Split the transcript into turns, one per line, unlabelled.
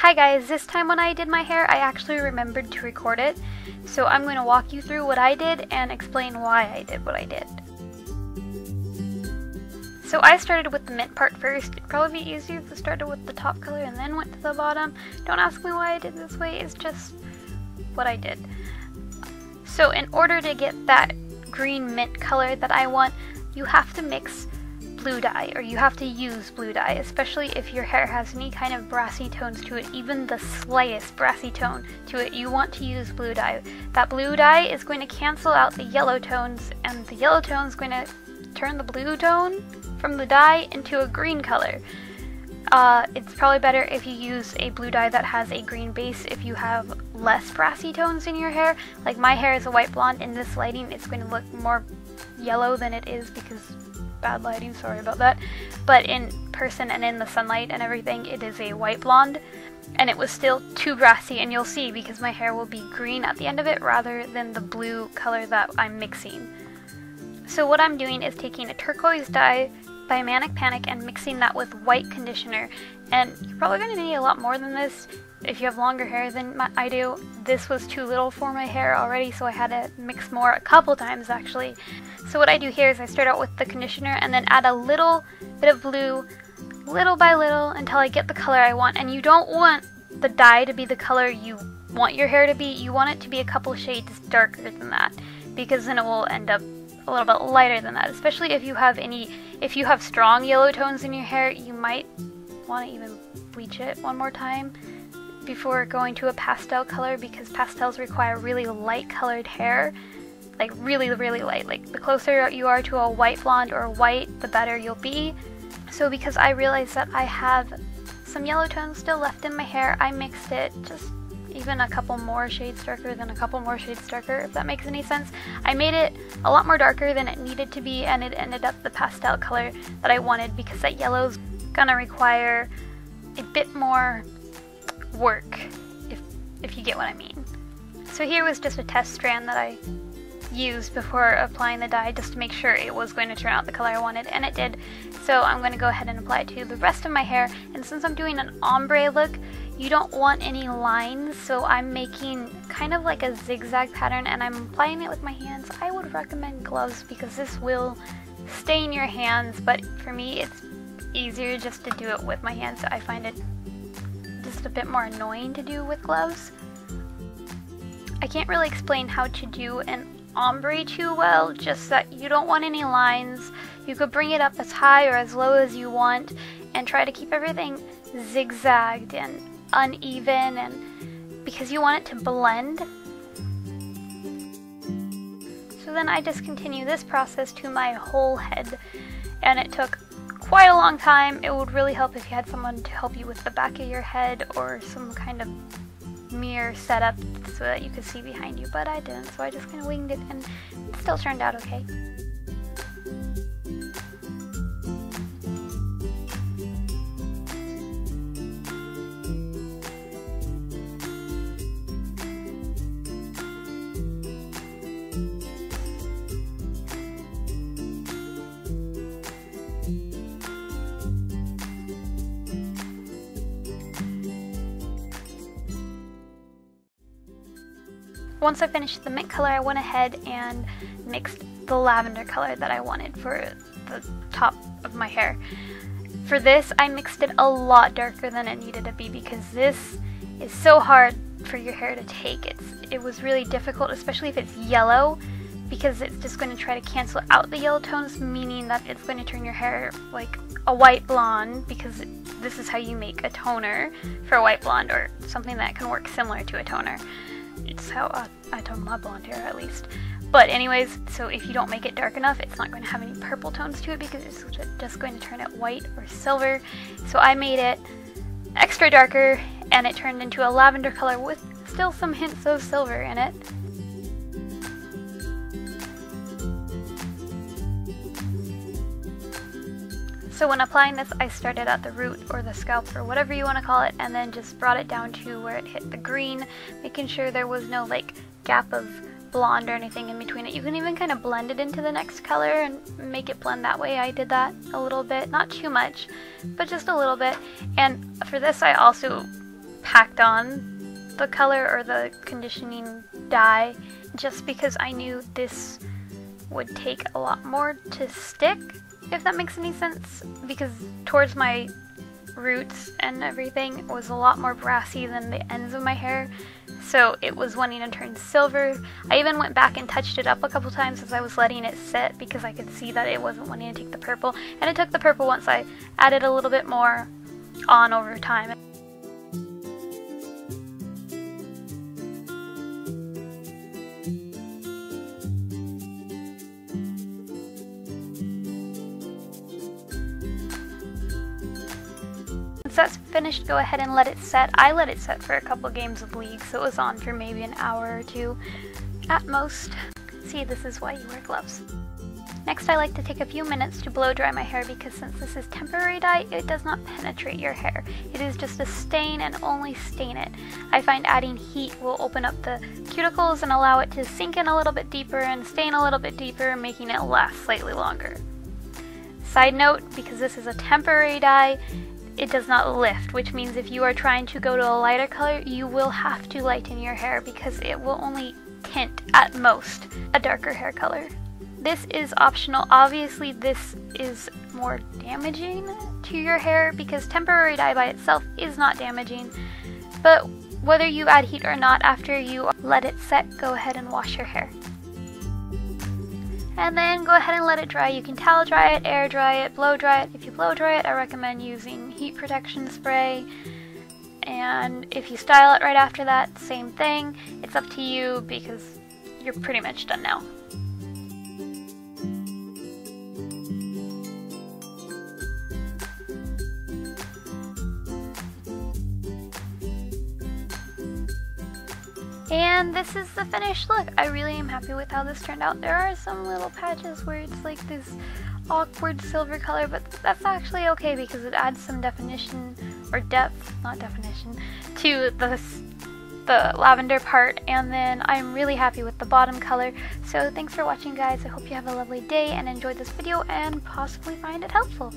Hi guys, this time when I did my hair, I actually remembered to record it, so I'm going to walk you through what I did and explain why I did what I did. So I started with the mint part first. It'd probably be easier if I started with the top color and then went to the bottom. Don't ask me why I did this way, it's just what I did. So in order to get that green mint color that I want, you have to mix blue dye, or you have to use blue dye, especially if your hair has any kind of brassy tones to it, even the slightest brassy tone to it, you want to use blue dye. That blue dye is going to cancel out the yellow tones, and the yellow tone is going to turn the blue tone from the dye into a green color. It's probably better if you use a blue dye that has a green base if you have less brassy tones in your hair. Like my hair is a white blonde, in this lighting it's going to look more yellow than it is because bad lighting, sorry about that, but in person and in the sunlight and everything it is a white blonde, and it was still too brassy, and you'll see because my hair will be green at the end of it rather than the blue color that I'm mixing. So what I'm doing is taking a turquoise dye by Manic and mixing that with white conditioner, and you're probably going to need a lot more than this if you have longer hair than I do. This was too little for my hair already, so I had to mix more a couple times actually. So what I do here is I start out with the conditioner and then add a little bit of blue, little by little, until I get the color I want. And you don't want the dye to be the color you want your hair to be, you want it to be a couple shades darker than that, because then it will end up a little bit lighter than that, especially if you have strong yellow tones in your hair. You might want to even bleach it one more time before going to a pastel color, because pastels require really light colored hair, like really light. Like the closer you are to a white blonde or white, the better you'll be. So because I realized that I have some yellow tones still left in my hair, I mixed it just even a couple more shades darker than a couple more shades darker, if that makes any sense. I made it a lot more darker than it needed to be, and it ended up the pastel color that I wanted, because that yellow's gonna require a bit more work, if you get what I mean. So here was just a test strand that I used before applying the dye, just to make sure it was going to turn out the color I wanted, and it did. So I'm going to go ahead and apply it to the rest of my hair, and since I'm doing an ombre look, you don't want any lines, so I'm making kind of like a zigzag pattern, and I'm applying it with my hands. I would recommend gloves because this will stain your hands, but for me it's easier just to do it with my hands. I find it just a bit more annoying to do with gloves. I can't really explain how to do an ombre too well, just that you don't want any lines. You could bring it up as high or as low as you want and try to keep everything zigzagged and uneven, and because you want it to blend. So then I just continue this process to my whole head, and it took quite a long time. It would really help if you had someone to help you with the back of your head or some kind of mirror setup so that you could see behind you, but I didn't, so I just kind of winged it, and it still turned out okay. Once I finished the mint color, I went ahead and mixed the lavender color that I wanted for the top of my hair. For this, I mixed it a lot darker than it needed to be, because this is so hard for your hair to take. It was really difficult, especially if it's yellow, because it's just going to try to cancel out the yellow tones, meaning that it's going to turn your hair like a white blonde, because this is how you make a toner for a white blonde, or something that can work similar to a toner. It's how I tone my blonde hair, at least. But anyways, so if you don't make it dark enough, it's not going to have any purple tones to it, because it's just going to turn it white or silver. So I made it extra darker, and it turned into a lavender color with still some hints of silver in it. So when applying this, I started at the root or the scalp or whatever you want to call it, and then just brought it down to where it hit the green, making sure there was no like gap of blonde or anything in between it. You can even kind of blend it into the next color and make it blend that way. I did that a little bit, not too much, but just a little bit. And for this I also packed on the color or the conditioning dye just because I knew this would take a lot more to stick, if that makes any sense, because towards my roots and everything was a lot more brassy than the ends of my hair, so it was wanting to turn silver. I even went back and touched it up a couple times as I was letting it set because I could see that it wasn't wanting to take the purple, and it took the purple once I added a little bit more on over time. Once that's finished, go ahead and let it set. I let it set for a couple games of League, so it was on for maybe an hour or two at most. See, this is why you wear gloves. Next, I like to take a few minutes to blow dry my hair because since this is temporary dye, it does not penetrate your hair. It is just a stain and only stain it. I find adding heat will open up the cuticles and allow it to sink in a little bit deeper and stain a little bit deeper, making it last slightly longer. Side note, because this is a temporary dye, it does not lift, which means if you are trying to go to a lighter color, you will have to lighten your hair because it will only tint, at most, a darker hair color. This is optional. Obviously, this is more damaging to your hair because temporary dye by itself is not damaging, but whether you add heat or not, after you let it set, go ahead and wash your hair. And then go ahead and let it dry. You can towel dry it, air dry it, blow dry it. If you blow dry it, I recommend using heat protection spray. And if you style it right after that, same thing. It's up to you because you're pretty much done now. And this is the finished look. I really am happy with how this turned out. There are some little patches where it's like this awkward silver color, but that's actually okay because it adds some definition, or depth, not definition, to the lavender part. And then I'm really happy with the bottom color. So thanks for watching, guys. I hope you have a lovely day and enjoyed this video and possibly find it helpful.